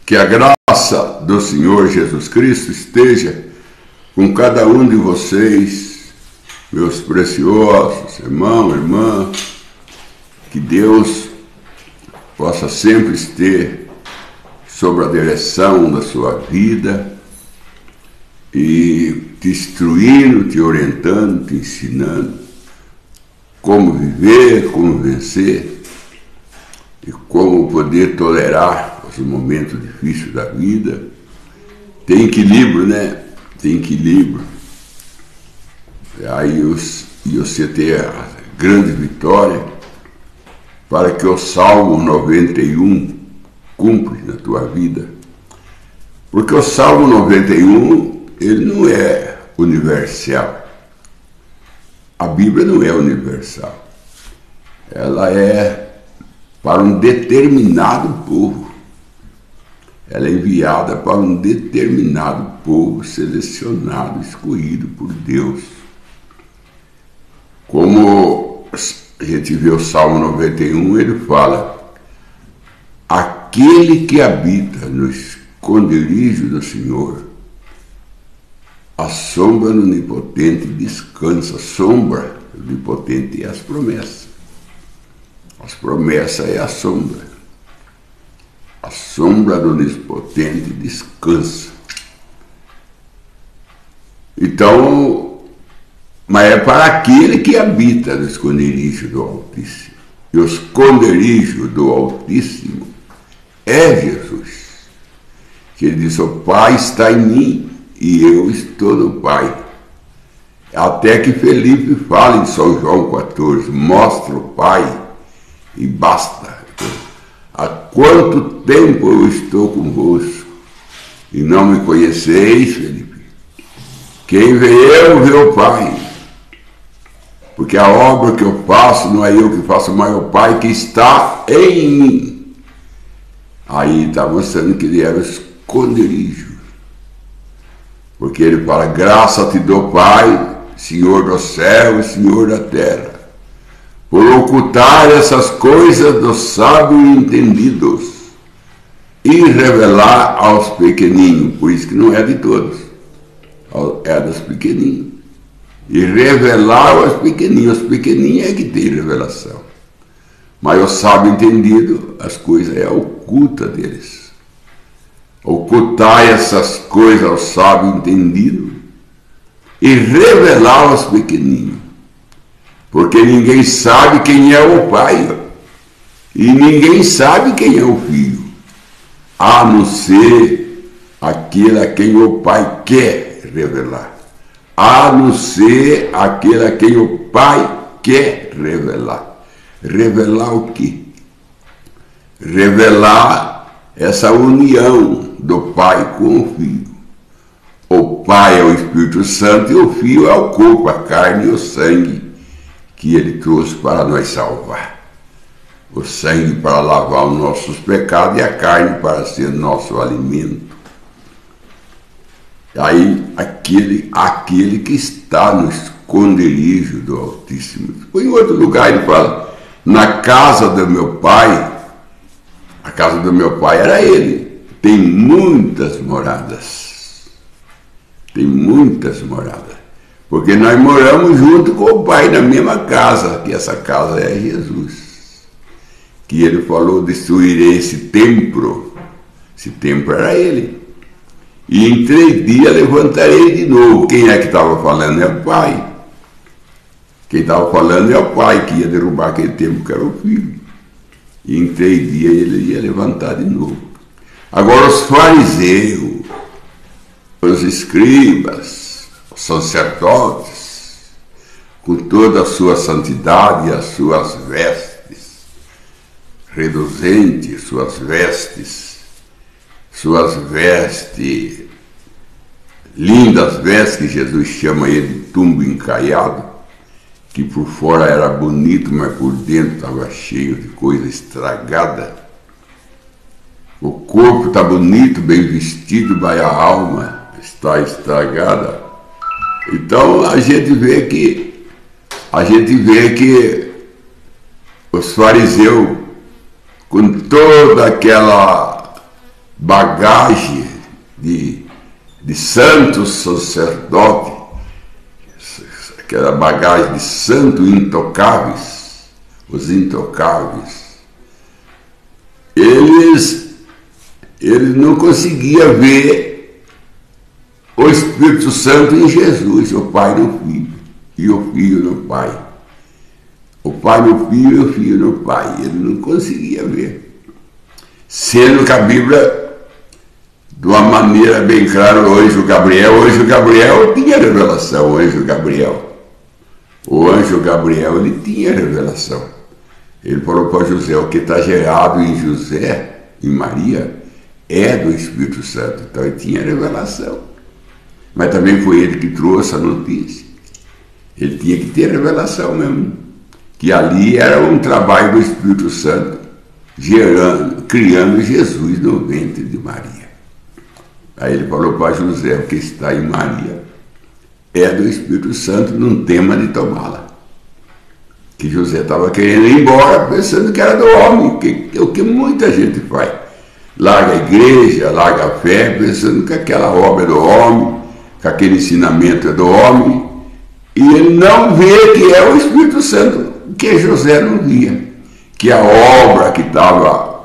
Que a graça do Senhor Jesus Cristo esteja com cada um de vocês, meus preciosos irmãos, irmã. Que Deus possa sempre ter sobre a direção da sua vida e te instruindo, te orientando, te ensinando como viver, como vencer e como poder tolerar os momentos difíceis da vida. Tem equilíbrio, né? Tem equilíbrio. Aí você ter a grande vitória para que o Salmo 91 cumpre na tua vida. Porque o Salmo 91, ele não é universal. A Bíblia não é universal. Ela é para um determinado povo. Ela é enviada para um determinado povo selecionado, escolhido por Deus. Como a gente vê o Salmo 91, ele fala: aquele que habita no esconderijo do Senhor, a sombra do Onipotente descansa. A sombra do Onipotente é as promessas. As promessas é a sombra. A sombra do Onipotente descansa. Então, mas é para aquele que habita no esconderijo do Altíssimo. E o esconderijo do Altíssimo é Jesus. Que ele diz: o Pai está em mim e eu estou no Pai. Até que Felipe fala em São João 14, mostra o Pai e basta. Há quanto tempo eu estou convosco e não me conheceis, Felipe? Quem vê eu, vê o Pai. Porque a obra que eu faço não é eu que faço, mas é o Pai que está em mim. Aí está mostrando que ele era o esconderijo. Porque ele fala: graça te dou, Pai, Senhor do céu e Senhor da terra, por ocultar essas coisas dos sábios e entendidos e revelar aos pequeninos. Por isso que não é de todos, é dos pequeninos. E revelar aos pequeninos. Os pequeninos é que tem revelação. Mas o sábio entendido, as coisas é oculta deles. Ocultar essas coisas ao sábio entendido e revelar aos pequeninos. Porque ninguém sabe quem é o Pai e ninguém sabe quem é o Filho, a não ser aquele a quem o Pai quer revelar. A não ser aquele a quem o Pai quer revelar. Revelar o quê? Revelar essa união do Pai com o Filho. O Pai é o Espírito Santo e o Filho é o corpo, a carne e o sangue que ele trouxe para nos salvar. O sangue para lavar os nossos pecados e a carne para ser nosso alimento. Aí aquele que está no esconderijo do Altíssimo. Em outro lugar ele fala: na casa do meu pai, a casa do meu pai era ele, tem muitas moradas. Tem muitas moradas. Porque nós moramos junto com o Pai na mesma casa, que essa casa é Jesus. Que ele falou: destruirei esse templo. Esse templo era ele. E em 3 dias levantarei de novo. Quem é que estava falando? É o Pai. Quem estava falando é o Pai, que ia derrubar aquele templo que era o Filho. E em 3 dias ele ia levantar de novo. Agora os fariseus, os escribas, os sacerdotes, com toda a sua santidade e as suas vestes reluzentes, suas vestes, lindas vestes, que Jesus chama ele de tumbo encaiado, que por fora era bonito, mas por dentro estava cheio de coisa estragada. O corpo está bonito, bem vestido, mas a alma está estragada. Então a gente vê que os fariseus, com toda aquela bagagem de santo sacerdote, aquela bagagem de santos intocáveis, os intocáveis, eles não conseguiam ver o Espírito Santo em Jesus, o Pai no Filho, e o Filho no Pai. O Pai no Filho e o Filho no Pai. Ele não conseguia ver. Sendo que a Bíblia, de uma maneira bem clara, o anjo Gabriel tinha revelação, o anjo Gabriel. O anjo Gabriel, ele tinha revelação. Ele falou para José, o que está gerado em José, em Maria, é do Espírito Santo. Então ele tinha revelação. Mas também foi ele que trouxe a notícia. Ele tinha que ter revelação mesmo. Que ali era um trabalho do Espírito Santo, criando Jesus no ventre de Maria. Aí ele falou para José, o que está em Maria é do Espírito Santo, num tema de tomá-la. Que José estava querendo ir embora, pensando que era do homem, o que muita gente faz. Larga a igreja, larga a fé, pensando que aquela obra é do homem, que aquele ensinamento é do homem, e ele não vê que é o Espírito Santo, que José não via, que a obra que estava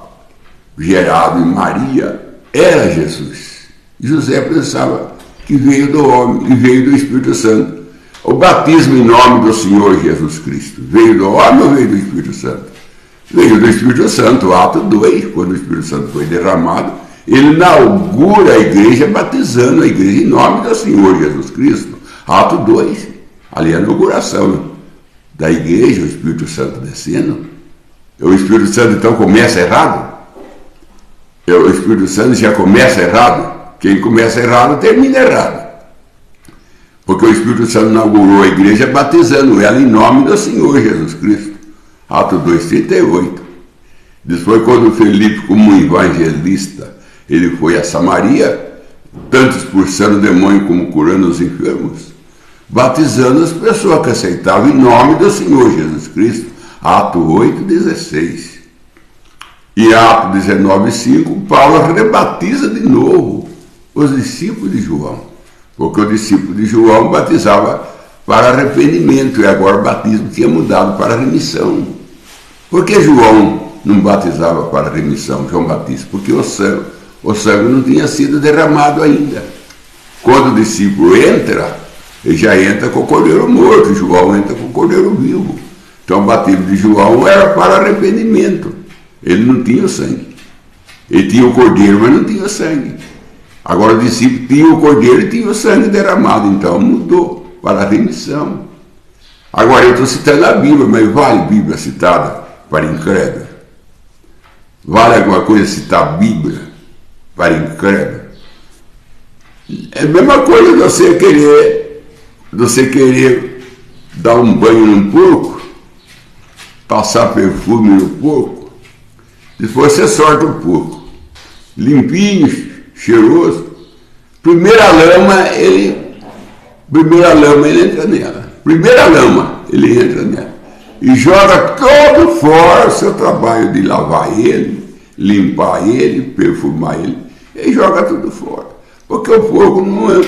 gerada em Maria era Jesus. José pensava que veio do homem e veio do Espírito Santo. O batismo em nome do Senhor Jesus Cristo veio do homem ou veio do Espírito Santo? Veio do Espírito Santo, Ato 2, quando o Espírito Santo foi derramado, ele inaugura a igreja batizando a igreja em nome do Senhor Jesus Cristo. Ato 2, ali a inauguração da igreja, o Espírito Santo descendo. O Espírito Santo então começa errado? O Espírito Santo já começa errado? Quem começa errado termina errado. Porque o Espírito Santo inaugurou a igreja batizando ela em nome do Senhor Jesus Cristo. Ato 2:38. Depois, quando Felipe, como evangelista, ele foi a Samaria, tanto expulsando o demônio como curando os enfermos, batizando as pessoas que aceitavam em nome do Senhor Jesus Cristo. Ato 8:16. E Ato 19:5, Paulo rebatiza de novo os discípulos de João, porque o discípulo de João batizava para arrependimento e agora o batismo tinha mudado para remissão. Por que João não batizava para remissão, João Batista? Porque o sangue não tinha sido derramado ainda. Quando o discípulo entra, ele já entra com o cordeiro morto, João entra com o cordeiro vivo. Então o batismo de João era para arrependimento. Ele não tinha o sangue. Ele tinha o cordeiro, mas não tinha o sangue. Agora o discípulo tinha o cordeiro e tinha o sangue derramado, então mudou para a remissão. Agora eu estou citando a Bíblia, mas vale Bíblia citada para incrédulo? Vale alguma coisa citar a Bíblia para incrédulo? É a mesma coisa de você querer dar um banho num porco, passar perfume no porco, depois você sorta o porco, limpinho, cheiroso, primeira lama ele entra nela, ele entra nela e joga todo fora o seu trabalho de lavar ele, limpar ele, perfumar ele, e joga tudo fora, porque o porco não é,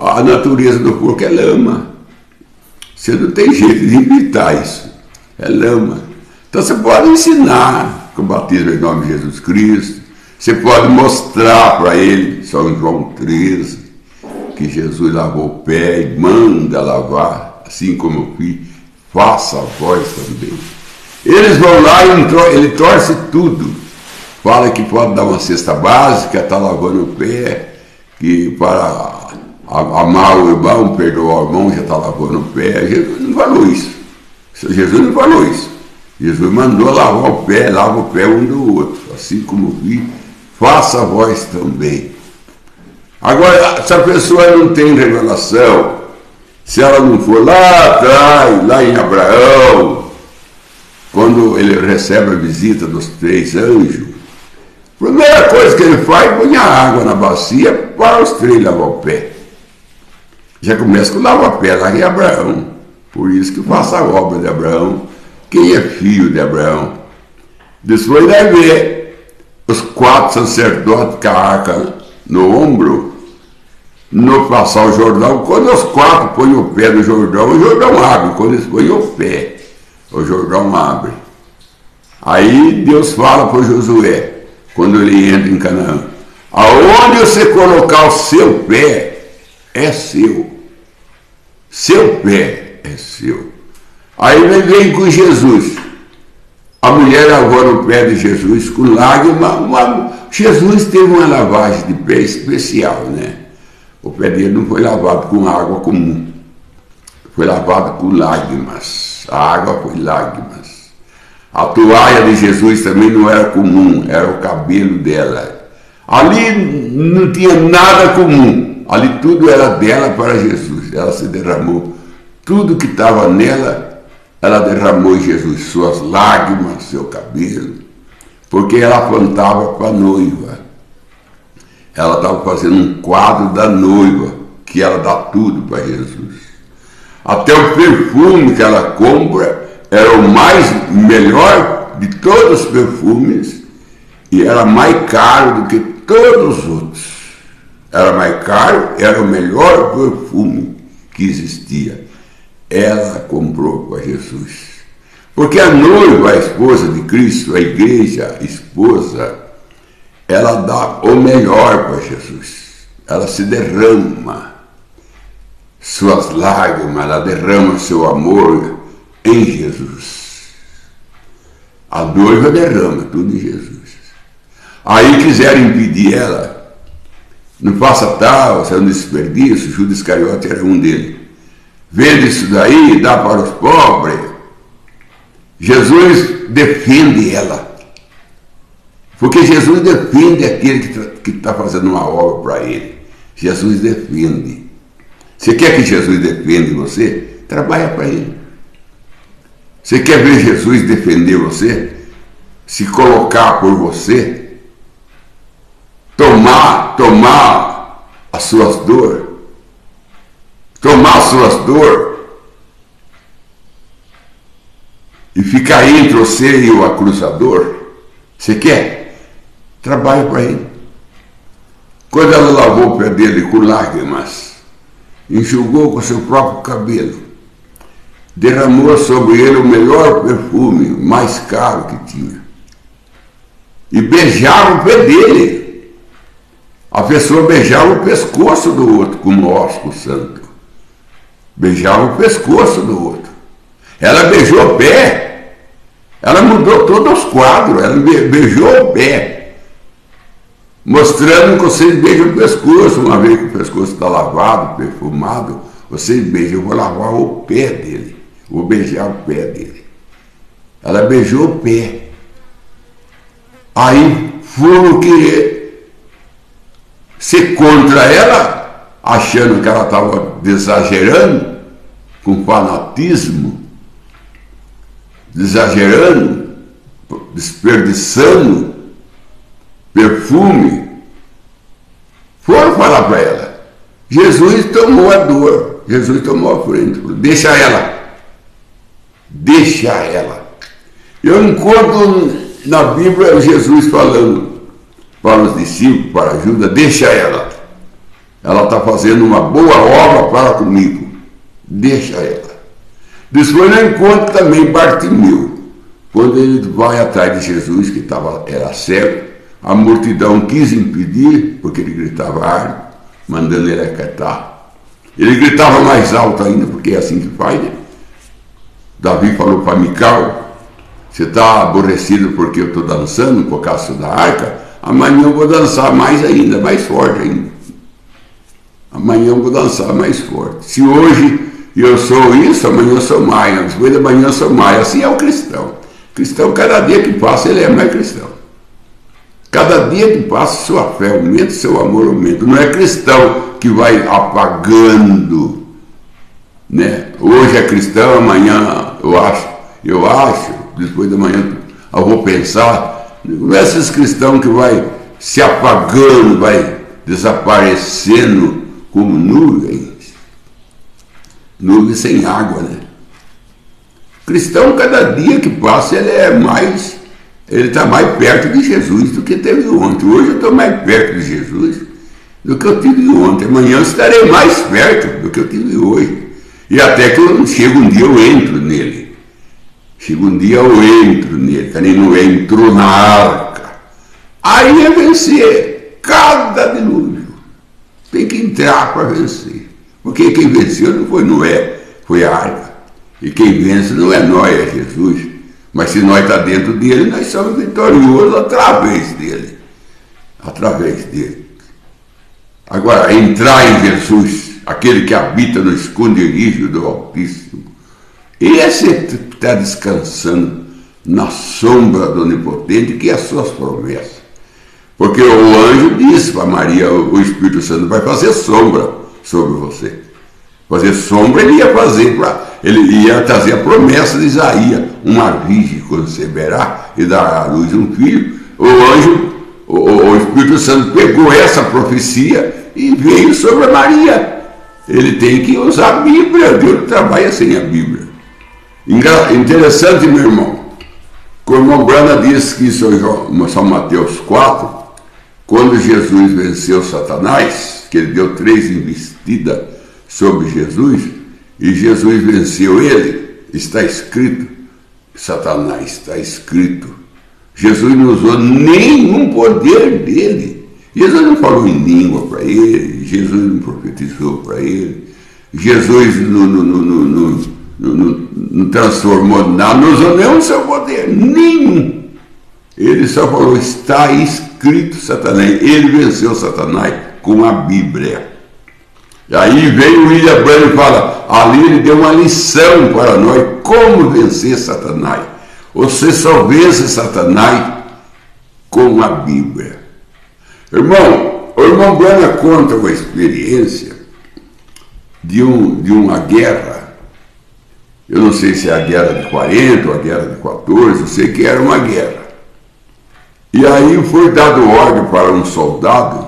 a natureza do porco é lama, você não tem jeito de evitar isso, é lama. Então você pode ensinar com o batismo em nome de Jesus Cristo, você pode mostrar para ele, São João 13, que Jesus lavou o pé e manda lavar, assim como eu fiz, faça vós também. Eles vão lá e ele torce tudo. Fala que pode dar uma cesta básica, está lavando o pé, que para amar o irmão, perdoar o irmão, já está lavando o pé. Jesus não falou isso. Jesus não falou isso. Jesus mandou lavar o pé, lava o pé um do outro, assim como eu vi, faça vós também. Agora, se a pessoa não tem revelação, se ela não for lá atrás, lá em Abraão, quando ele recebe a visita dos 3 anjos, a primeira coisa que ele faz é pôr a água na bacia para os 3 lavar o pé. Já começa com lava-pé lá em Abraão. Por isso que faça a obra de Abraão, quem é filho de Abraão. Depois vai ver os 4 sacerdotes com a arca no ombro, no passar o Jordão. Quando os 4 põem o pé no Jordão, o Jordão abre. Quando eles põem o pé, o Jordão abre. Aí Deus fala para Josué, quando ele entra em Canaã: aonde você colocar o seu pé, é seu. Seu pé é seu. Aí ele vem com Jesus. A mulher agora o pé de Jesus com lágrima. Jesus teve uma lavagem de pé especial, né? O pé dele não foi lavado com água comum. Foi lavado com lágrimas. A água foi lágrimas. A toalha de Jesus também não era comum, era o cabelo dela. Ali não tinha nada comum. Ali tudo era dela para Jesus. Ela se derramou. Tudo que estava nela, ela derramou em Jesus. Suas lágrimas, seu cabelo. Porque ela apontava para a noiva. Ela estava fazendo um quadro da noiva, que ela dá tudo para Jesus. Até o perfume que ela compra era o melhor de todos os perfumes e era mais caro do que todos os outros. Era mais caro, era o melhor perfume que existia. Ela comprou para Jesus. Porque a noiva, a esposa de Cristo, a igreja, a esposa, ela dá o melhor para Jesus. Ela se derrama suas lágrimas, ela derrama seu amor em Jesus. A noiva derrama tudo em Jesus. Aí quiseram impedir ela. Não faça tal, isso é um desperdício. Judas Iscariote era um deles. Vende isso daí, dá para os pobres. Jesus defende ela. Porque Jesus defende aquele que está fazendo uma obra para ele. Jesus defende. Você quer que Jesus defenda você? Trabalha para ele. Você quer ver Jesus defender você? Se colocar por você? Tomar as suas dores? Tomar as suas dores? E ficar entre você e o acusador? Você quer? Trabalha para ele. Quando ela lavou o pé dele com lágrimas, enxugou com seu próprio cabelo, derramou sobre ele o melhor perfume, o mais caro que tinha, e beijava o pé dele. A pessoa beijava o pescoço do outro, como o ósculo santo. Beijava o pescoço do outro. Ela beijou o pé. Ela mudou todos os quadros. Ela beijou o pé, mostrando que vocês beijam o pescoço. Uma vez que o pescoço está lavado, perfumado, vocês beijam. Eu vou lavar o pé dele. Vou beijar o pé dele. Ela beijou o pé. Aí foram querer ser contra ela, achando que ela estava exagerando, com fanatismo, exagerando, desperdiçando perfume. Foram falar para ela. Jesus tomou a dor, Jesus tomou a frente. Deixa ela. Deixa ela. Eu encontro na Bíblia Jesus falando para os discípulos, para Judas: deixa ela. Ela está fazendo uma boa obra para comigo. Deixa ela. Depois eu encontro também Bartimeu, quando ele vai atrás de Jesus, que era cego. A multidão quis impedir, porque ele gritava alto, mandando ele acatar. Ele gritava mais alto ainda, porque é assim que faz, né? Davi falou para Mical: você está aborrecido porque eu estou dançando por causa da arca? Amanhã eu vou dançar mais ainda, mais forte ainda. Amanhã eu vou dançar mais forte. Se hoje eu sou isso, amanhã eu sou mais. Depois de amanhã eu sou mais. Assim é o cristão. O cristão, cada dia que passa, ele é mais cristão. Cada dia que passa, sua fé aumenta, seu amor aumenta. Não é cristão que vai apagando, né? Hoje é cristão, amanhã eu acho, depois de amanhã eu vou pensar. Não é esses cristãos que vai se apagando, vai desaparecendo como nuvens sem água, né? Cristão, cada dia que passa, ele é mais Ele está mais perto de Jesus do que teve ontem. Hoje eu estou mais perto de Jesus do que eu tive ontem. Amanhã eu estarei mais perto do que eu tive hoje. E até que chega um dia eu entro nele. Chega um dia eu entro nele, que nem não entrou na arca. Aí é vencer cada dilúvio. Tem que entrar para vencer. Porque quem venceu não foi Noé, foi a arca. E quem vence não é nós, é Jesus. Mas se nós está dentro dele, nós somos vitoriosos através dele. Através dele. Agora, entrar em Jesus, aquele que habita no esconderijo do Altíssimo, esse está descansando na sombra do Onipotente, que é as suas promessas. Porque o anjo disse para Maria, o Espírito Santo vai fazer sombra sobre você. Fazer sombra ele ia fazer, ele ia trazer a promessa de Isaías, uma virgem conceberá e dará à luz um filho. O anjo, o Espírito Santo pegou essa profecia e veio sobre Maria. Ele tem que usar a Bíblia, Deus não trabalha sem a Bíblia. Interessante, meu irmão, o irmão Brana diz que isso é São Mateus 4, quando Jesus venceu Satanás, que ele deu 3 investidas sobre Jesus, e Jesus venceu ele, está escrito, Satanás está escrito. Jesus não usou nenhum poder dele. Jesus não falou em língua para ele, Jesus não profetizou para ele, Jesus não transformou nada, não usou nenhum seu poder, nenhum. Ele só falou, está escrito Satanás. Ele venceu Satanás com a Bíblia. E aí vem o William Branham e fala, ali ele deu uma lição para nós, como vencer Satanás. Você só vence Satanás com a Bíblia. Irmão, o irmão Branham conta uma experiência de uma guerra. Eu não sei se é a guerra de 40 ou a guerra de 14, eu sei que era uma guerra. E aí foi dado ordem para um soldado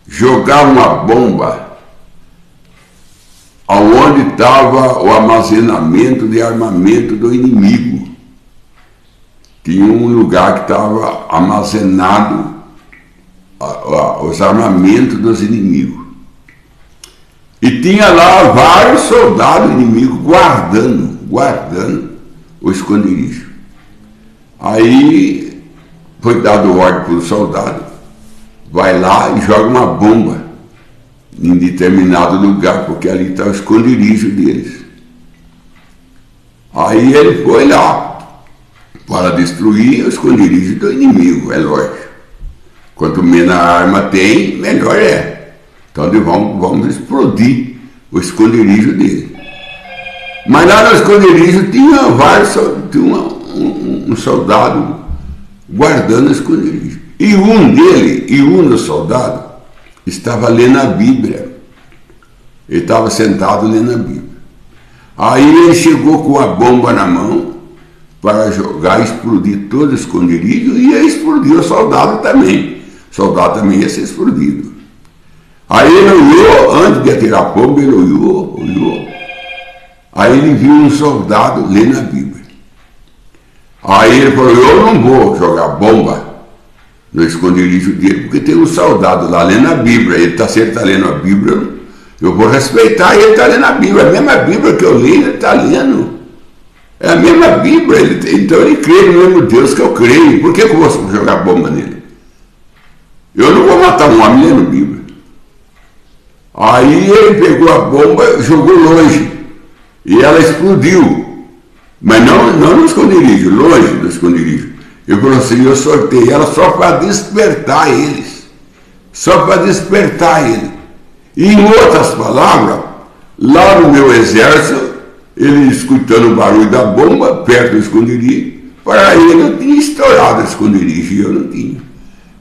jogar uma bomba aonde estava o armazenamento de armamento do inimigo. Tinha um lugar que estava armazenado os armamentos dos inimigos. E tinha lá vários soldados inimigos guardando o esconderijo. Aí foi dado ordem para o soldado, vai lá e joga uma bomba em determinado lugar, porque ali está o esconderijo deles. Aí ele foi lá para destruir o esconderijo do inimigo, é lógico. Quanto menos arma tem, melhor é. Então vamos explodir o esconderijo dele. Mas lá no esconderijo tinha um soldado guardando o esconderijo. E um dos soldados estava lendo a Bíblia. Ele estava sentado lendo a Bíblia. Aí ele chegou com a bomba na mão para jogar e explodir todo o esconderijo e ia explodir o soldado também. O soldado também ia ser explodido. Aí ele olhou, antes de atirar a bomba, ele olhou. Aí ele viu um soldado lendo a Bíblia. Aí ele falou, eu não vou jogar bomba no esconderijo dele, porque tem um soldado lá lendo a Bíblia. Se ele está lendo a Bíblia, eu vou respeitar, ele está lendo a Bíblia. A mesma Bíblia que eu li, ele está lendo. É a mesma Bíblia, então ele crê no mesmo Deus que eu creio. Por que eu vou jogar bomba nele? Eu não vou matar um homem lendo Bíblia. Aí ele pegou a bomba e jogou longe. E ela explodiu. Mas não no esconderijo, longe do esconderijo. Eu falei assim, eu sorteei ela só para despertar eles. Só para despertar ele. E em outras palavras, lá no meu exército, ele escutando o barulho da bomba, perto do esconderijo, para ele eu tinha estourado o esconderijo e eu não tinha.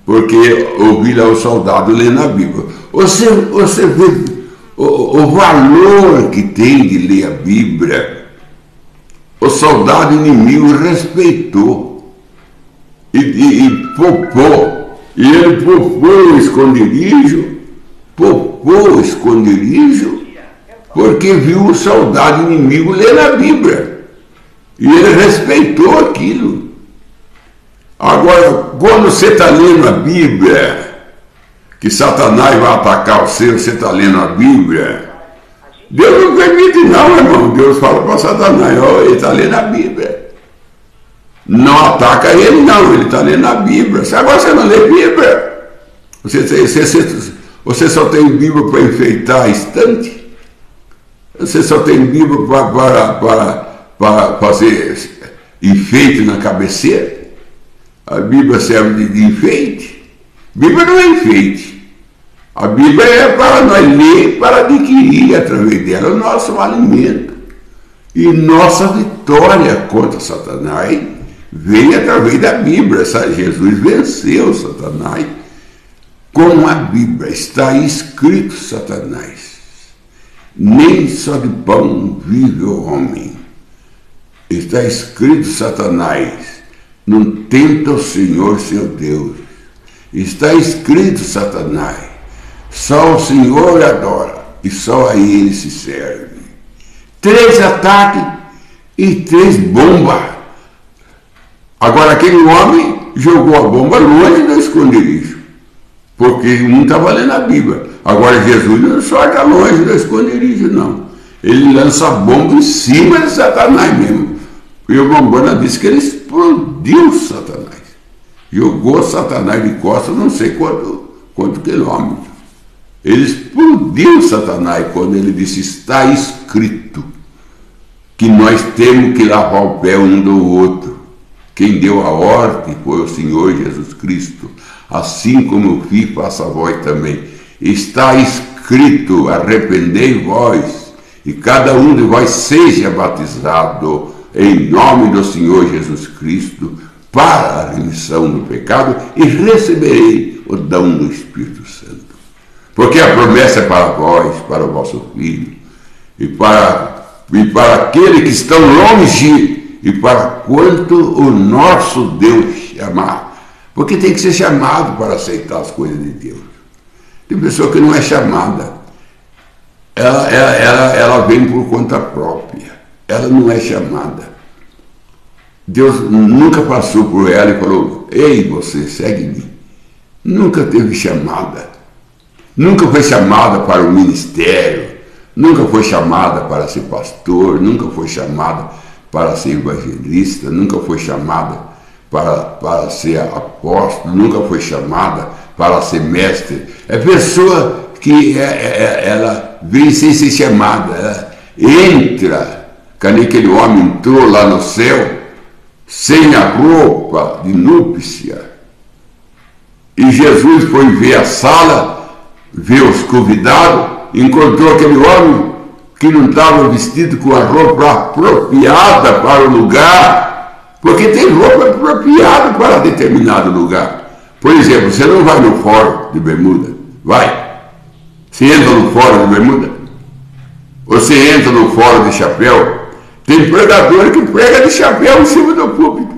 Porque ouvi lá o soldado lendo a Bíblia. Você vê o valor que tem de ler a Bíblia. O soldado inimigo respeitou e poupou. E ele poupou o esconderijo, porque viu o soldado inimigo ler a Bíblia. E ele respeitou aquilo. Agora, quando você está lendo a Bíblia, que Satanás vai atacar você está lendo a Bíblia, Deus não permite não, irmão. Deus fala para Satanás, ó, ele está lendo a Bíblia. Não ataca ele não, ele está lendo a Bíblia. Agora você não lê Bíblia, você só tem Bíblia para enfeitar a estante, você só tem Bíblia para fazer enfeite na cabeceira. A Bíblia serve de enfeite. Bíblia não é enfeite. A Bíblia é para nós ler, para adquirir através dela o nosso alimento. E nossa vitória contra Satanás vem através da Bíblia. Jesus venceu Satanás com a Bíblia. Está escrito, Satanás: nem só de pão vive o homem. Está escrito, Satanás: não tenta o Senhor seu Deus. Está escrito, Satanás: só o Senhor adora e só a Ele se serve. 3 ataques e 3 bombas. Agora aquele homem jogou a bomba longe do esconderijo, porque um estava lendo a Bíblia. Agora Jesus não solta longe do esconderijo, não. Ele lança a bomba em cima de Satanás mesmo. E o Bombona disse que ele explodiu Satanás. Jogou Satanás de costas não sei quanto quilômetro. Ele explodiu Satanás quando ele disse: está escrito que nós temos que lavar o pé um do outro. Quem deu a ordem foi o Senhor Jesus Cristo. Assim como eu fiz, faça vós também. Está escrito: arrependei vós, e cada um de vós seja batizado em nome do Senhor Jesus Cristo para a remissão do pecado, e receberei o dom do Espírito Santo. Porque a promessa é para vós, para o vosso filho, e para aqueles que estão longe, e para quanto o nosso Deus chamar. Porque tem que ser chamado para aceitar as coisas de Deus. Tem pessoa que não é chamada. Ela vem por conta própria. Ela não é chamada. Deus nunca passou por ela e falou: ei, você, segue-me. Nunca teve chamada. Nunca foi chamada para o ministério. Nunca foi chamada para ser pastor. Nunca foi chamada para ser evangelista. Nunca foi chamada para ser apóstolo. Nunca foi chamada para ser mestre. É pessoa que ela vem sem ser chamada. Ela entra, como aquele homem entrou lá no céu, sem a roupa de núpcia. E Jesus foi ver a sala, ver os convidados, encontrou aquele homem que não estava vestido com a roupa apropriada para o lugar, porque tem roupa apropriada para determinado lugar. Por exemplo, você não vai no fórum de bermuda, vai. Você entra no fórum de bermuda, você entra no fórum de chapéu. Tem pregador que prega de chapéu em cima do púlpito.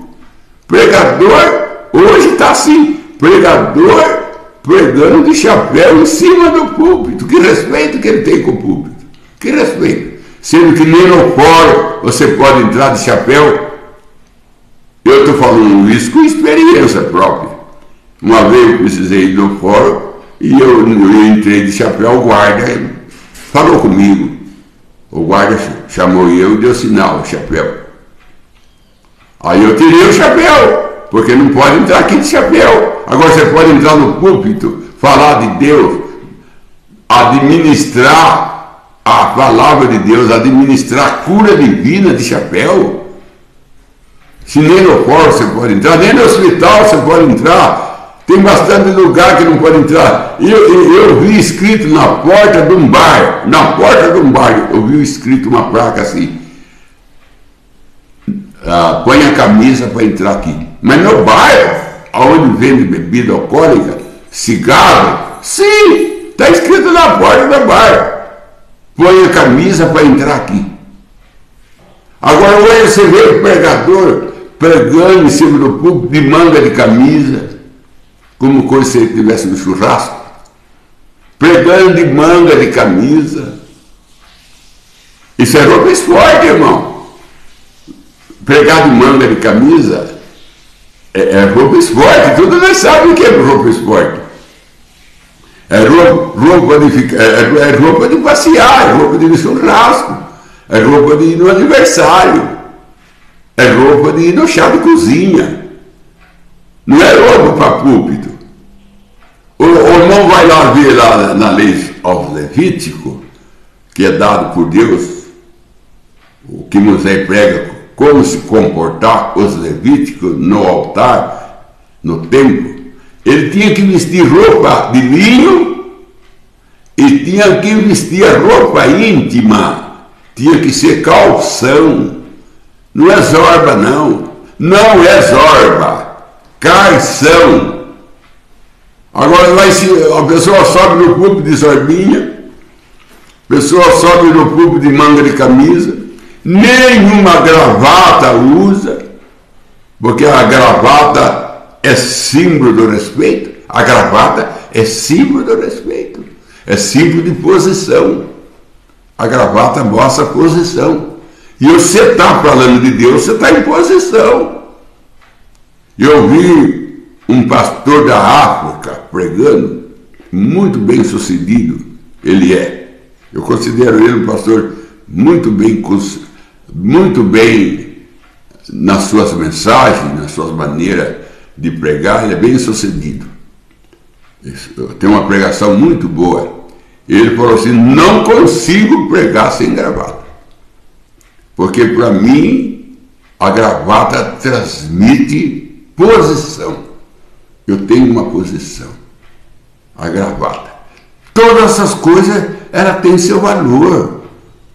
Pregador, hoje está assim, pregador pregando de chapéu em cima do púlpito. Que respeito que ele tem com o púlpito. Que respeito. Sendo que nem no fórum você pode entrar de chapéu. Eu estou falando isso com experiência própria. Uma vez eu precisei ir no fórum e eu entrei de chapéu, o guarda falou comigo. O guarda chamou eu e deu sinal, o chapéu. Aí eu tirei o chapéu, porque não pode entrar aqui de chapéu. Agora você pode entrar no púlpito, falar de Deus, administrar a palavra de Deus, administrar a cura divina de chapéu. Se nem no fórum você pode entrar, nem no hospital você pode entrar. Tem bastante lugar que não pode entrar. Eu vi escrito na porta de um bar, eu vi escrito uma placa assim: põe a camisa para entrar aqui. Mas no bar, onde vende bebida alcoólica, cigarro, sim, está escrito na porta do bar: põe a camisa para entrar aqui. Agora hoje você vê o pregador pregando em cima do púlpito de manga de camisa, como se ele estivesse no churrasco, pregando de manga de camisa. Isso é roupa esporte, irmão. Pregar de manga de camisa É roupa esporte, tudo nós sabemos o que é roupa esporte. É roupa de passear, é roupa de ir no churrasco, é roupa de ir no aniversário, é roupa de ir no chá de cozinha. Não é roupa para púlpito. O irmão vai lá ver lá na lei aos Levítico, que é dado por Deus, o que Moisés prega, como se comportar os levíticos no altar, no templo. Ele tinha que vestir roupa de linho e tinha que vestir a roupa íntima, tinha que ser calção. Não é zorba, não. Não é zorba. Calção. Agora a pessoa sobe no púlpito de zorbinha, a pessoa sobe no púlpito de manga de camisa, nenhuma gravata usa, porque a gravata é símbolo do respeito. A gravata é símbolo do respeito, é símbolo de posição. A gravata mostra a posição. E você está falando de Deus, você está em posição. Eu vi um pastor da África pregando, muito bem sucedido, ele é. Eu considero ele um pastor muito bem nas suas mensagens, nas suas maneiras de pregar, ele é bem sucedido. Tem uma pregação muito boa. Ele falou assim: não consigo pregar sem gravata, porque para mim a gravata transmite posição. Eu tenho uma posição. A gravata. Todas essas coisas, ela tem seu valor.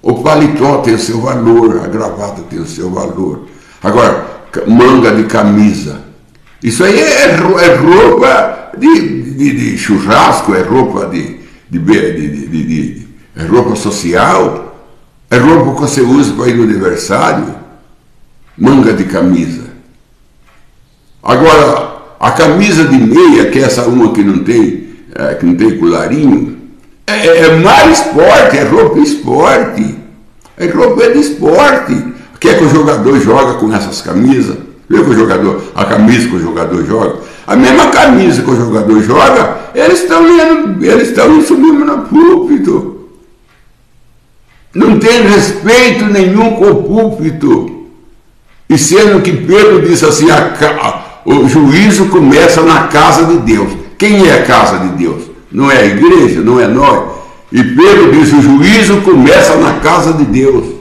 O paletó tem o seu valor, a gravata tem o seu valor. Agora, manga de camisa. Isso aí é roupa de churrasco, é roupa é roupa social, é roupa que você usa para ir no aniversário. Manga de camisa. Agora, a camisa de meia, que é essa uma que não tem colarinho, é mais esporte, é roupa esporte. É roupa de esporte. Quer que o jogador joga com essas camisas? Vê que a camisa que o jogador joga, a mesma camisa que o jogador joga, eles estão subindo no púlpito. Não tem respeito nenhum com o púlpito. E sendo que Pedro disse assim, o juízo começa na casa de Deus. Quem é a casa de Deus? Não é a igreja, não é nós. E Pedro disse, o juízo começa na casa de Deus.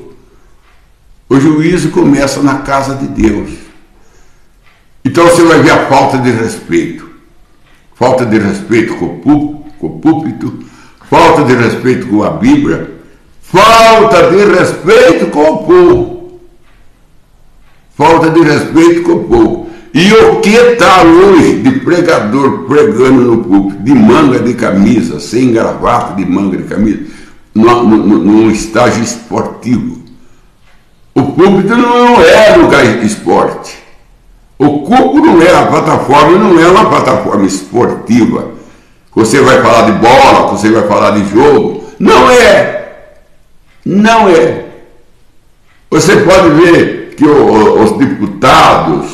O juízo começa na casa de Deus. Então você vai ver a falta de respeito. Falta de respeito com o púlpito, falta de respeito com a Bíblia, falta de respeito com o povo. Falta de respeito com o povo. E o que está hoje de pregador pregando no púlpito, de manga de camisa, sem gravata, de manga de camisa, num estágio esportivo. O púlpito não é lugar de esporte. O cubo não é, a plataforma não é uma plataforma esportiva. Você vai falar de bola, você vai falar de jogo. Não é. Não é. Você pode ver que os deputados,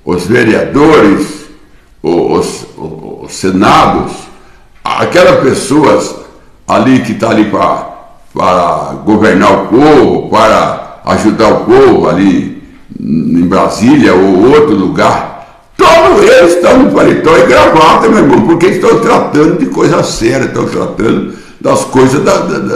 os vereadores, os senados, aquelas pessoas ali que estão ali para governar o povo, para ajudar o povo ali em Brasília ou outro lugar, todos eles estão no paletó e gravata, meu irmão, porque estão tratando de coisa séria, estão tratando das coisas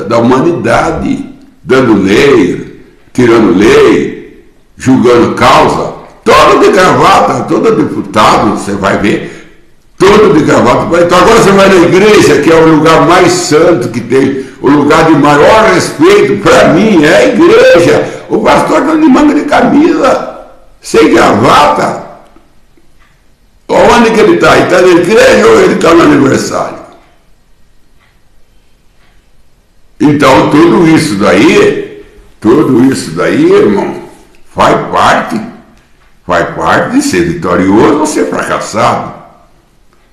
da humanidade, dando lei, tirando lei, julgando causa, todo de gravata, todo deputado, você vai ver, todo de gravata. Então agora você vai na igreja, que é o lugar mais santo que tem, o lugar de maior respeito, para mim, é a igreja. O pastor está de manga de camisa, sem gravata. Onde que ele está? Ele está na igreja ou ele está no aniversário? Então tudo isso daí, irmão, faz parte de ser vitorioso ou ser fracassado.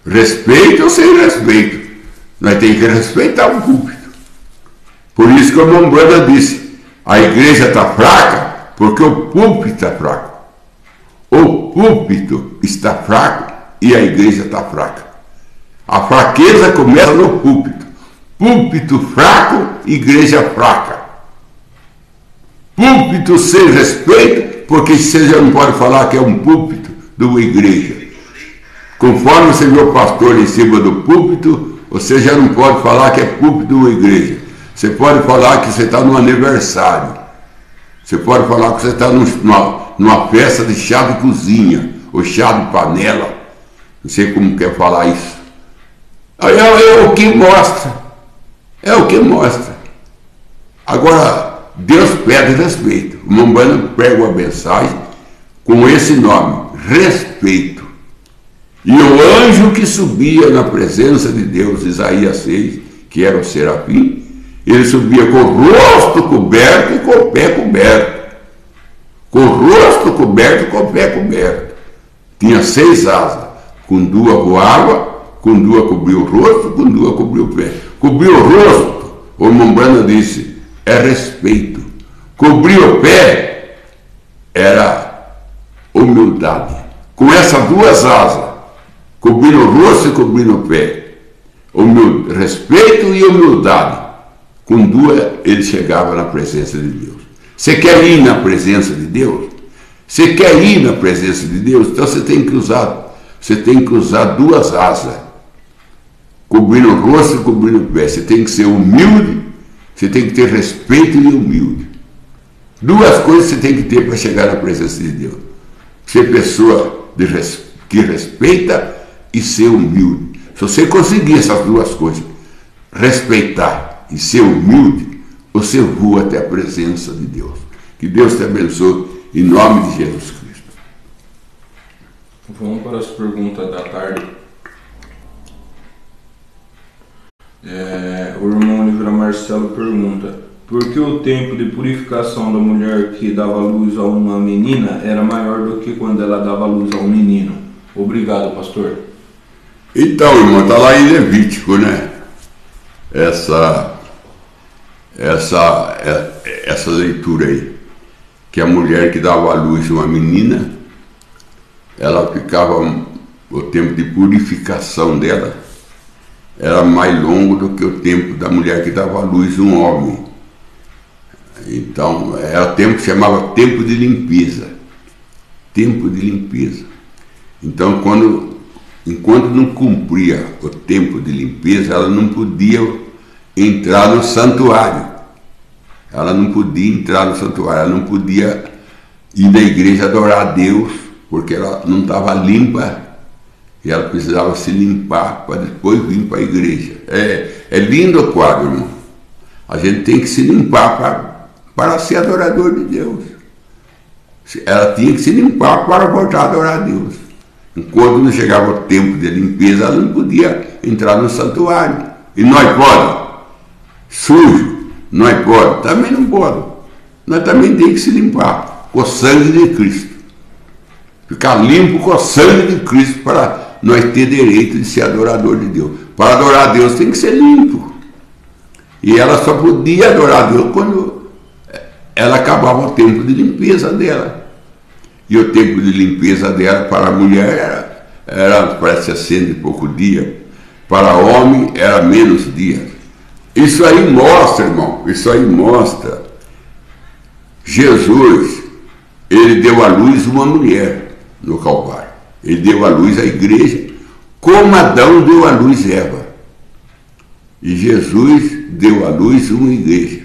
Respeito ou sem respeito. Nós temos que respeitar o púlpito. Por isso que o irmão Branda disse, a igreja está fraca porque o púlpito está fraco. O púlpito está fraco e a igreja está fraca. A fraqueza começa no púlpito. Púlpito fraco, igreja fraca. Púlpito sem respeito, porque você já não pode falar que é um púlpito de uma igreja. Conforme você vê o pastor em cima do púlpito, você já não pode falar que é púlpito de uma igreja. Você pode falar que você está no aniversário. Você pode falar que você está numa festa de chá de cozinha, ou chá de panela. Não sei como quer falar isso. É o que mostra. É o que mostra. Agora, Deus pede respeito. O Mombano prega uma mensagem com esse nome, respeito. E o anjo que subia na presença de Deus, Isaías 6, que era o serafim, ele subia com o rosto coberto e com o pé coberto. Com o rosto coberto e com o pé coberto. Tinha 6 asas. Com 2 voava, com 2 cobria o rosto, com 2 cobria o pé. Cobrir o rosto, o Mombana disse, é respeito. Cobrir o pé era humildade. Com essas 2 asas, cobrir o rosto e cobrir o pé, respeito e humildade. Com 2 ele chegava na presença de Deus. Você quer ir na presença de Deus? Você quer ir na presença de Deus? Então você tem que usar 2 asas. Cobrir o rosto e cobrir o pé. Você tem que ser humilde, você tem que ter respeito e humilde. 2 coisas você tem que ter para chegar na presença de Deus. Ser pessoa que respeita e ser humilde. Se você conseguir essas 2 coisas, respeitar e ser humilde, você voa até a presença de Deus. Que Deus te abençoe em nome de Jesus Cristo. Vamos para as perguntas da tarde. O irmão Oliveira Marcelo pergunta: por que o tempo de purificação da mulher que dava luz a uma menina era maior do que quando ela dava luz a um menino? Obrigado, pastor. Então, irmão, está lá em Levítico, né? Essa leitura aí, que a mulher que dava à luz uma menina, ela ficava, o tempo de purificação dela era mais longo do que o tempo da mulher que dava à luz um homem. Então, era o tempo que chamava tempo de limpeza. Tempo de limpeza. Então, enquanto não cumpria o tempo de limpeza, ela não podia entrar no santuário. Ela não podia entrar no santuário, ela não podia ir na igreja adorar a Deus, porque ela não estava limpa e ela precisava se limpar para depois vir para a igreja. É lindo o quadro, irmão. A gente tem que se limpar para ser adorador de Deus. Ela tinha que se limpar para voltar a adorar a Deus. Enquanto não chegava o tempo de limpeza, ela não podia entrar no santuário. E nós podemos? Sujo, nós podemos? Também não podemos. Nós também temos que se limpar com o sangue de Cristo. Ficar limpo com o sangue de Cristo para nós ter direito de ser adorador de Deus. Para adorar a Deus tem que ser limpo. E ela só podia adorar a Deus quando ela acabava o tempo de limpeza dela. E o tempo de limpeza dela para a mulher era parece 60 e pouco dias. Para o homem era menos dias. Isso aí mostra, irmão, isso aí mostra. Jesus, ele deu à luz uma mulher no Calvário. Ele deu à luz a igreja, como Adão deu à luz Eva. E Jesus deu à luz uma igreja.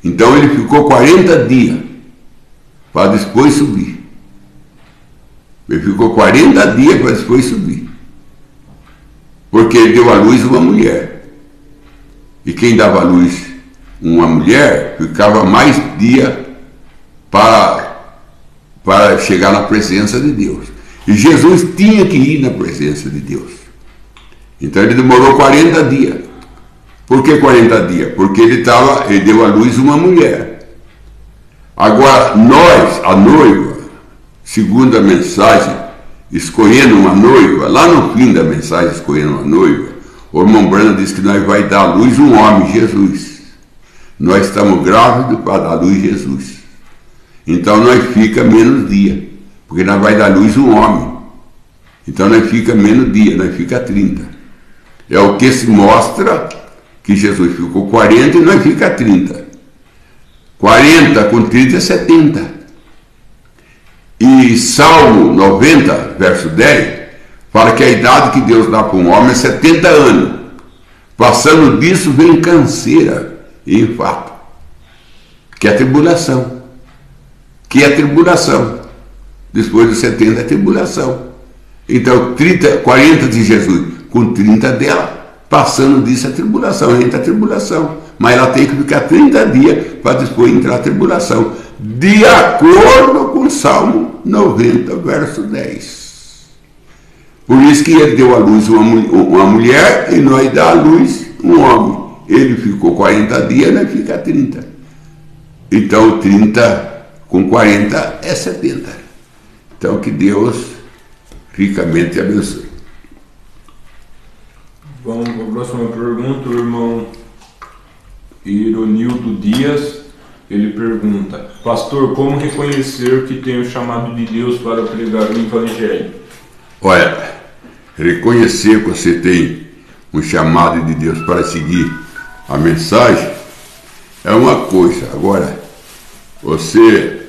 Então ele ficou 40 dias para depois subir. Ele ficou 40 dias para depois subir. Porque ele deu à luz uma mulher. E quem dava à luz uma mulher ficava mais dias para chegar na presença de Deus. E Jesus tinha que ir na presença de Deus. Então ele demorou 40 dias. Por que 40 dias? Porque ele deu à luz uma mulher. Agora, nós, a noiva, segundo a mensagem, escolhendo uma noiva, lá no fim da mensagem, escolhendo uma noiva, o irmão Branham diz que nós vai dar à luz um homem, Jesus. Nós estamos grávidos para dar à luz Jesus. Então nós fica menos dia. porque nós vai dar luz um homem. Então nós fica menos dia, nós fica 30. É o que se mostra que Jesus ficou 40 e nós fica 30. 40 com 30 é 70. E Salmo 90, verso 10, fala que a idade que Deus dá para um homem é 70 anos. Passando disso vem canseira e infarto, que é tribulação. Que é tribulação. Depois dos 70 é tribulação. Então 40 de Jesus com 30 dela, passando disso é tribulação, entra a tribulação. Mas ela tem que ficar 30 dias para depois entrar a tribulação. De acordo com o Salmo 90, verso 10. Por isso que ele deu à luz uma mulher e nós dá à luz um homem. Ele ficou 40 dias, nós fica 30. Então 30 com 40 é 70. Então que Deus ricamente te abençoe. Vamos para a próxima pergunta, o irmão Ironildo Dias. Ele pergunta: pastor, como reconhecer que tenho o chamado de Deus para pregar o Evangelho? Olha, reconhecer que você tem um chamado de Deus para seguir a mensagem é uma coisa. Agora, você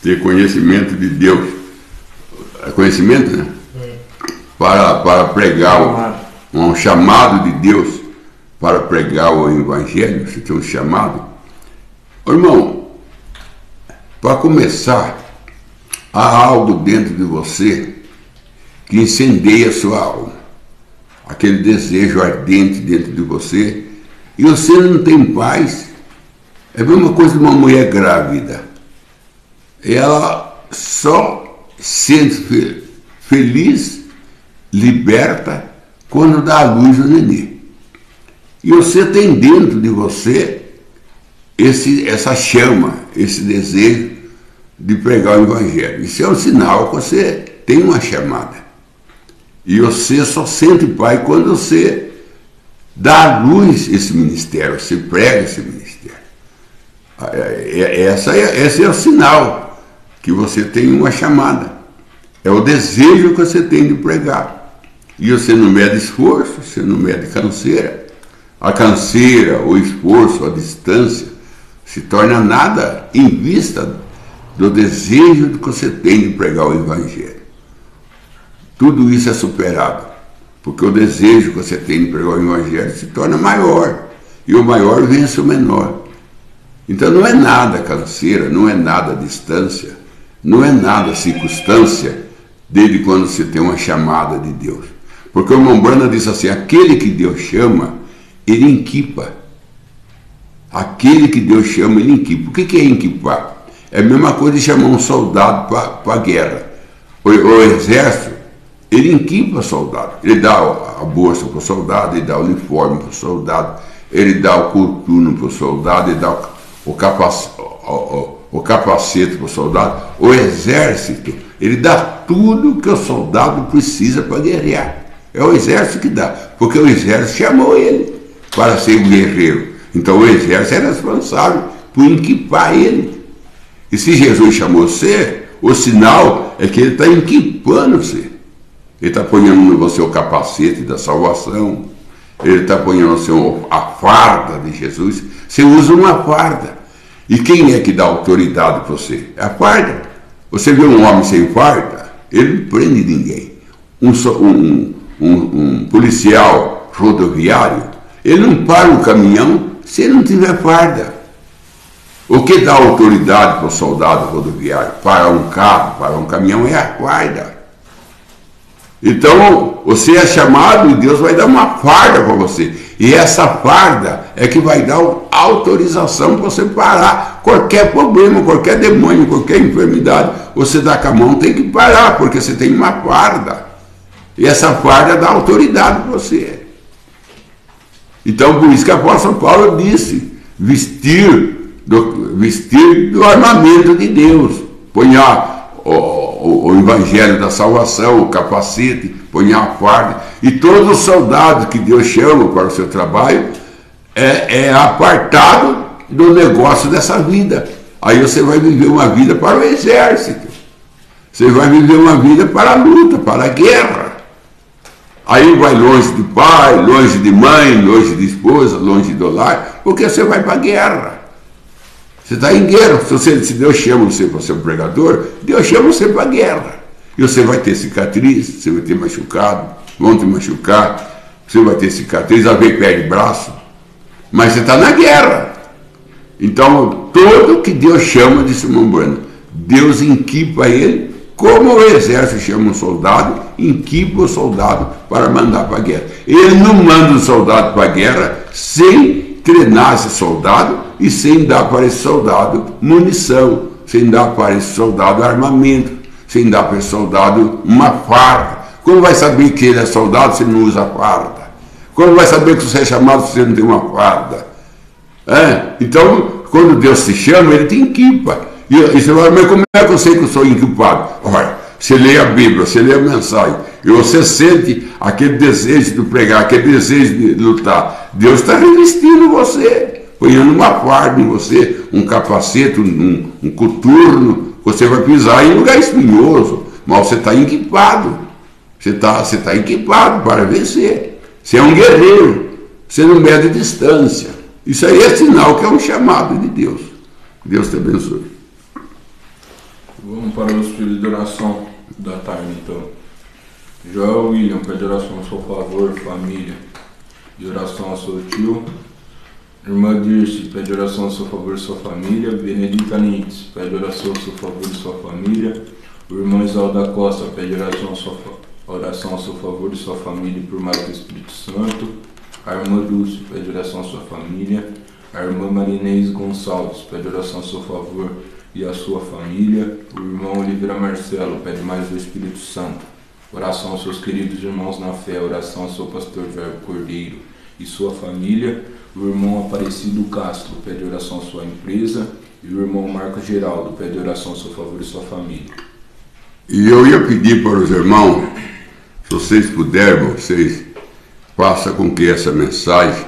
ter conhecimento de Deus, conhecimento, né? Para pregar um chamado de Deus para pregar o Evangelho, você tem um chamado. Irmão, para começar, há algo dentro de você que incendeia a sua alma, aquele desejo ardente dentro de você, e você não tem paz. É a mesma coisa de uma mulher grávida. Ela só sente feliz, liberta, quando dá à luz o nenê. E você tem dentro de você essa chama, esse desejo de pregar o Evangelho. Isso é um sinal que você tem uma chamada. E você só sente paz quando você dá à luz esse ministério, você prega esse ministério. Esse é o sinal que você tem uma chamada. É o desejo que você tem de pregar. E você não mede esforço, você não mede canseira. A canseira, o esforço, a distância, se torna nada em vista do desejo que você tem de pregar o Evangelho. Tudo isso é superado, porque o desejo que você tem de pregar o Evangelho se torna maior, e o maior vence o menor. Então não é nada canseira, não é nada distância, não é nada circunstância, desde quando você tem uma chamada de Deus. Porque o irmão Branham diz assim: aquele que Deus chama, ele enquipa. Aquele que Deus chama, ele enquipa. O que é enquipar? É a mesma coisa de chamar um soldado para a guerra. O exército, ele enquipa o soldado. Ele dá a bolsa para o soldado, ele dá o uniforme para o soldado, ele dá o coturno para o soldado, ele dá o capacete para o soldado. O exército, ele dá tudo que o soldado precisa para guerrear. É o exército que dá, porque o exército chamou ele para ser um guerreiro. Então o exército é responsável por equipar ele. E se Jesus chamou você, o sinal é que ele está equipando você. Ele está ponhando em você o capacete da salvação, ele está ponhando em você a farda de Jesus. Você usa uma farda. E quem é que dá autoridade para você? É a farda. Você vê um homem sem farda, ele não prende ninguém. Um policial rodoviário, ele não para o caminhão se ele não tiver farda. O que dá autoridade para o soldado rodoviário? Para um carro, para um caminhão, é a farda. Então, você é chamado e Deus vai dar uma farda para você. E essa farda é que vai dar autorização para você parar qualquer problema, qualquer demônio, qualquer enfermidade. Você dá com a mão, tem que parar, porque você tem uma farda. E essa farda dá autoridade para você. Então, por isso que o apóstolo Paulo disse: vestir do armamento de Deus, ponhar o evangelho da salvação, o capacete, ponhar a farda. E todos os soldados que Deus chama para o seu trabalho é apartado do negócio dessa vida. Aí você vai viver uma vida para o exército. Você vai viver uma vida para a luta, para a guerra. Aí vai longe de pai, longe de mãe, longe de esposa, longe do lar, porque você vai para a guerra. Você está em guerra. Se Deus chama você para ser um pregador, Deus chama você para a guerra. E você vai ter cicatriz, você vai ter machucado, vão te machucar, você vai ter cicatriz, às vezes perde braço, mas você está na guerra. Então, tudo que Deus chama de Simão Bueno, Deus equipa ele, como o exército chama um soldado, equipa o soldado para mandar para a guerra. Ele não manda o soldado para a guerra sem treinar esse soldado e sem dar para esse soldado munição, sem dar para esse soldado armamento, sem dar para esse soldado uma farda. Como vai saber que ele é soldado se não usa farda? Como vai saber que você é chamado se você não tem uma farda? Então, quando Deus te chama, ele te equipa. E você vai, mas como é que eu sei que eu sou equipado? Olha, você lê a Bíblia, você lê a mensagem, e você sente aquele desejo de pregar, aquele desejo de lutar. Deus está revestindo você, ponhando uma farda em você, um capacete, um coturno. Você vai pisar em lugar espinhoso, mas você está equipado. Você tá equipado para vencer. Você é um guerreiro, você não mede distância. Isso aí é sinal que é um chamado de Deus. Deus te abençoe. Vamos para os pedidos de oração da tarde, então. Joel William pede oração a seu favor, família. De oração ao seu tio. Irmã Dirce pede oração a seu favor e sua família. Benedita Nitz pede oração a seu favor e sua família. O irmão Isal da Costa pede oração a seu favor e sua família e por mais do Espírito Santo. A irmã Dulce pede oração a sua família. A irmã Marinês Gonçalves pede oração a seu favor e a sua família. O irmão Oliveira Marcelo pede mais do Espírito Santo. Oração aos seus queridos irmãos na fé. Oração ao seu pastor Verbo Cordeiro e sua família. O irmão Aparecido Castro pede oração à sua empresa. E o irmão Marcos Geraldo pede oração a seu favor e sua família. E eu ia pedir para os irmãos, se vocês puderem, vocês façam com que essa mensagem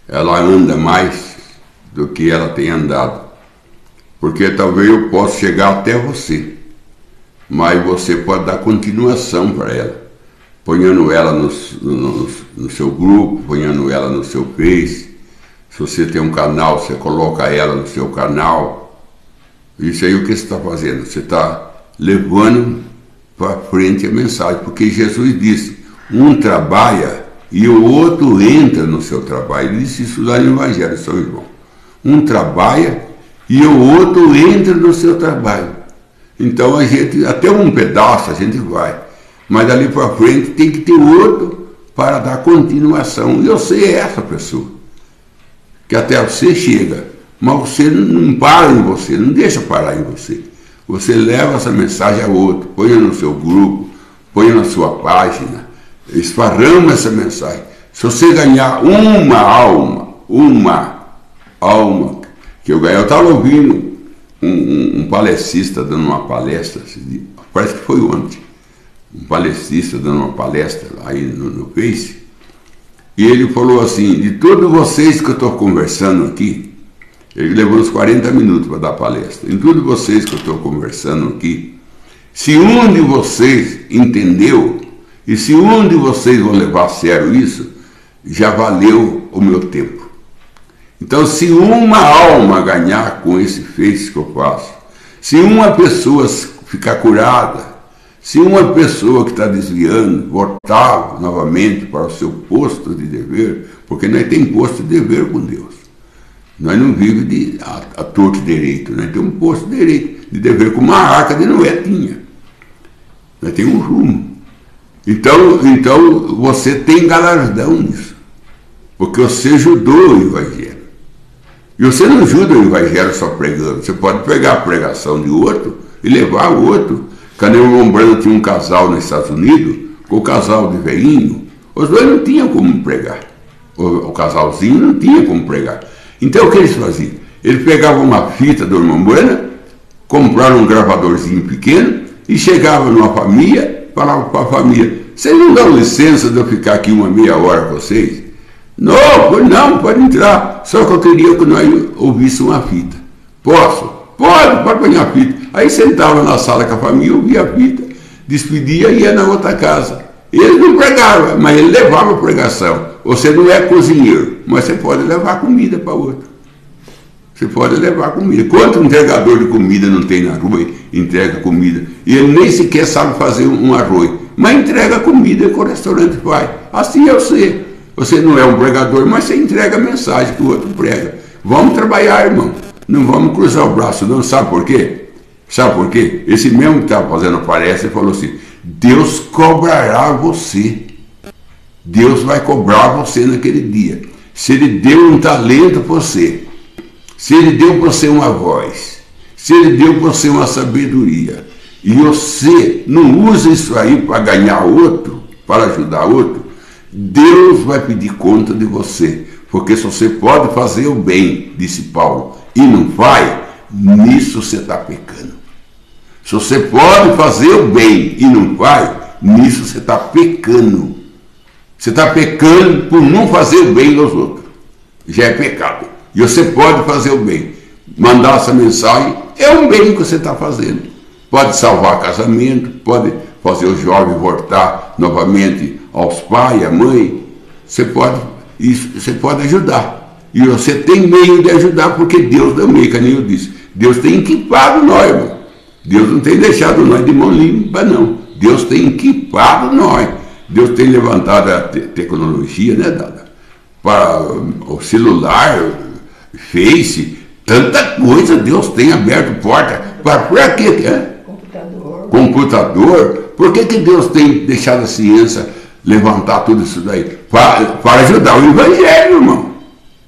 ela anda mais do que ela tem andado. Porque talvez eu possa chegar até você, mas você pode dar continuação para ela, ponhando ela no seu grupo, ponhando ela no seu Face. Se você tem um canal, você coloca ela no seu canal. Isso aí o que você está fazendo? Você está levando para frente a mensagem, porque Jesus disse, um trabalha e o outro entra no seu trabalho. Ele disse isso lá no Evangelho de São João. Um trabalha e o outro entra no seu trabalho. Então a gente, até um pedaço a gente vai, mas dali para frente tem que ter outro para dar continuação. E eu sei essa pessoa, que até você chega, mas você não para em você, não deixa parar em você. Você leva essa mensagem a outro, põe no seu grupo, põe na sua página, esparrama essa mensagem. Se você ganhar uma alma que eu ganhei, eu estava ouvindo um palestrista dando uma palestra, parece que foi ontem, um palestrista dando uma palestra aí no Face, e ele falou assim, de todos vocês que eu estou conversando aqui, ele levou uns 40 minutos para dar palestra, em todos vocês que eu estou conversando aqui, se um de vocês entendeu, e se um de vocês vão levar a sério isso, já valeu o meu tempo. Então, se uma alma ganhar com esse Face que eu faço, se uma pessoa ficar curada, se uma pessoa que está desviando voltar novamente para o seu posto de dever, porque nós temos posto de dever com Deus. Nós não vivemos a torto direito, nós temos um posto de direito, de dever, como a arca de Noé tinha. Nós temos um rumo. Então você tem galardão nisso, porque você ajudou o Evangelho. E você não ajuda o Evangelho só pregando, você pode pegar a pregação de outro e levar o outro. Quando o irmão Brando tinha um casal nos Estados Unidos, com o casal de velhinho, os dois não tinham como pregar. O casalzinho não tinha como pregar. Então o que eles faziam? Eles pegavam uma fita do irmão Bueno, compraram um gravadorzinho pequeno e chegavam numa família, falavam para a família, vocês não dão licença de eu ficar aqui uma meia hora com vocês? Não, pode entrar. Só que eu queria que nós ouvíssemos uma fita. Posso? Pode pôr a fita. Aí sentava na sala com a família, ouvia a fita, despedia e ia na outra casa. Ele não pregava, mas ele levava a pregação. Você não é cozinheiro, mas você pode levar comida para outro. Você pode levar comida. Quanto entregador de comida não tem na rua, entrega comida, e ele nem sequer sabe fazer um arroz, mas entrega comida que o restaurante vai. Assim é você. Você não é um pregador, mas você entrega a mensagem que o outro prega. Vamos trabalhar, irmão. Não vamos cruzar o braço, não. Sabe por quê? Sabe por quê? Esse mesmo que estava fazendo a palestra falou assim: Deus cobrará você. Deus vai cobrar você naquele dia. Se Ele deu um talento para você, se Ele deu para você uma voz, se Ele deu para você uma sabedoria, e você não usa isso aí para ganhar outro, para ajudar outro, Deus vai pedir conta de você. Porque se você pode fazer o bem, disse Paulo, e não vai, nisso você está pecando. Se você pode fazer o bem e não vai, nisso você está pecando. Você está pecando por não fazer o bem aos outros. Já é pecado. E você pode fazer o bem. Mandar essa mensagem é um bem que você está fazendo. Pode salvar casamento, pode fazer o jovem voltar novamente aos pais, à mãe. Você pode ajudar. E você tem meio de ajudar, porque Deus dá meio, que nem eu disse. Deus tem equipado nós, irmão. Deus não tem deixado nós de mão limpa, não. Deus tem equipado nós. Deus tem levantado a tecnologia, né, Dada? Para o celular, Face, tanta coisa. Deus tem aberto porta. Para quê? Computador. Por que Deus tem deixado a ciência levantar tudo isso daí? Para ajudar o Evangelho, irmão.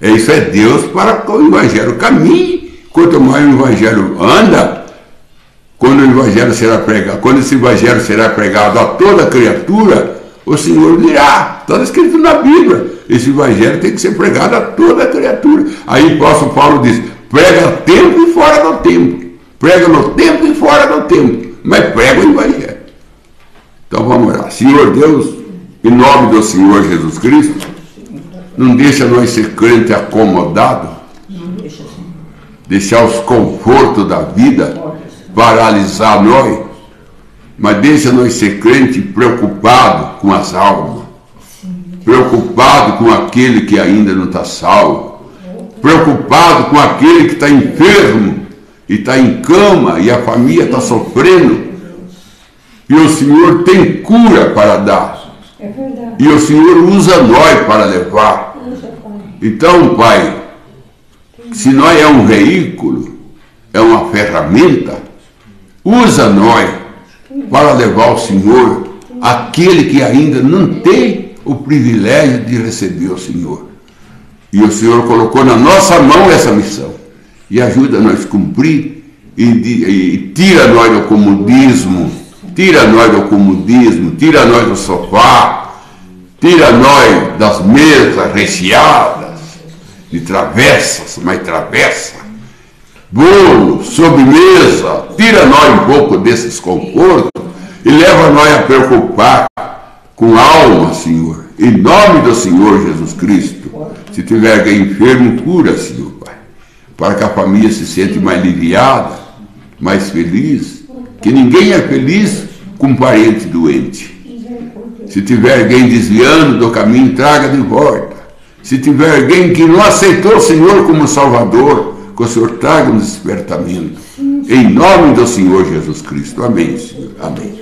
Isso é Deus para que o Evangelho caminhe. Quanto mais o Evangelho anda, quando esse Evangelho será pregado a toda criatura, o Senhor dirá. Está escrito na Bíblia. Esse Evangelho tem que ser pregado a toda criatura. Aí o apóstolo Paulo diz: prega no tempo e fora do tempo. Prega no tempo e fora do tempo. Mas prega o Evangelho. Então vamos orar. Senhor Deus, em nome do Senhor Jesus Cristo, não deixa nós ser crente acomodado, deixar os confortos da vida paralisar nós, mas deixa nós ser crente preocupado com as almas, preocupado com aquele que ainda não está salvo, preocupado com aquele que está enfermo e está em cama e a família está sofrendo, e o Senhor tem cura para dar, e o Senhor usa nós para levar. Então, Pai, se nós é um veículo, é uma ferramenta, usa nós para levar ao Senhor aquele que ainda não tem o privilégio de receber o Senhor. E o Senhor colocou na nossa mão essa missão. E ajuda nós a cumprir e tira nós do comodismo, tira nós do sofá, tira nós das mesas recheadas de travessas, bolo, sobremesa, tira nós um pouco desses confortos e leva nós a preocupar com a alma, Senhor, em nome do Senhor Jesus Cristo. Se tiver alguém enfermo, cura, Senhor, Pai, para que a família se sente mais aliviada, mais feliz, que ninguém é feliz com um parente doente. Se tiver alguém desviando do caminho, traga de volta. Se tiver alguém que não aceitou o Senhor como Salvador, que o Senhor traga um despertamento. Em nome do Senhor Jesus Cristo. Amém, Senhor. Amém.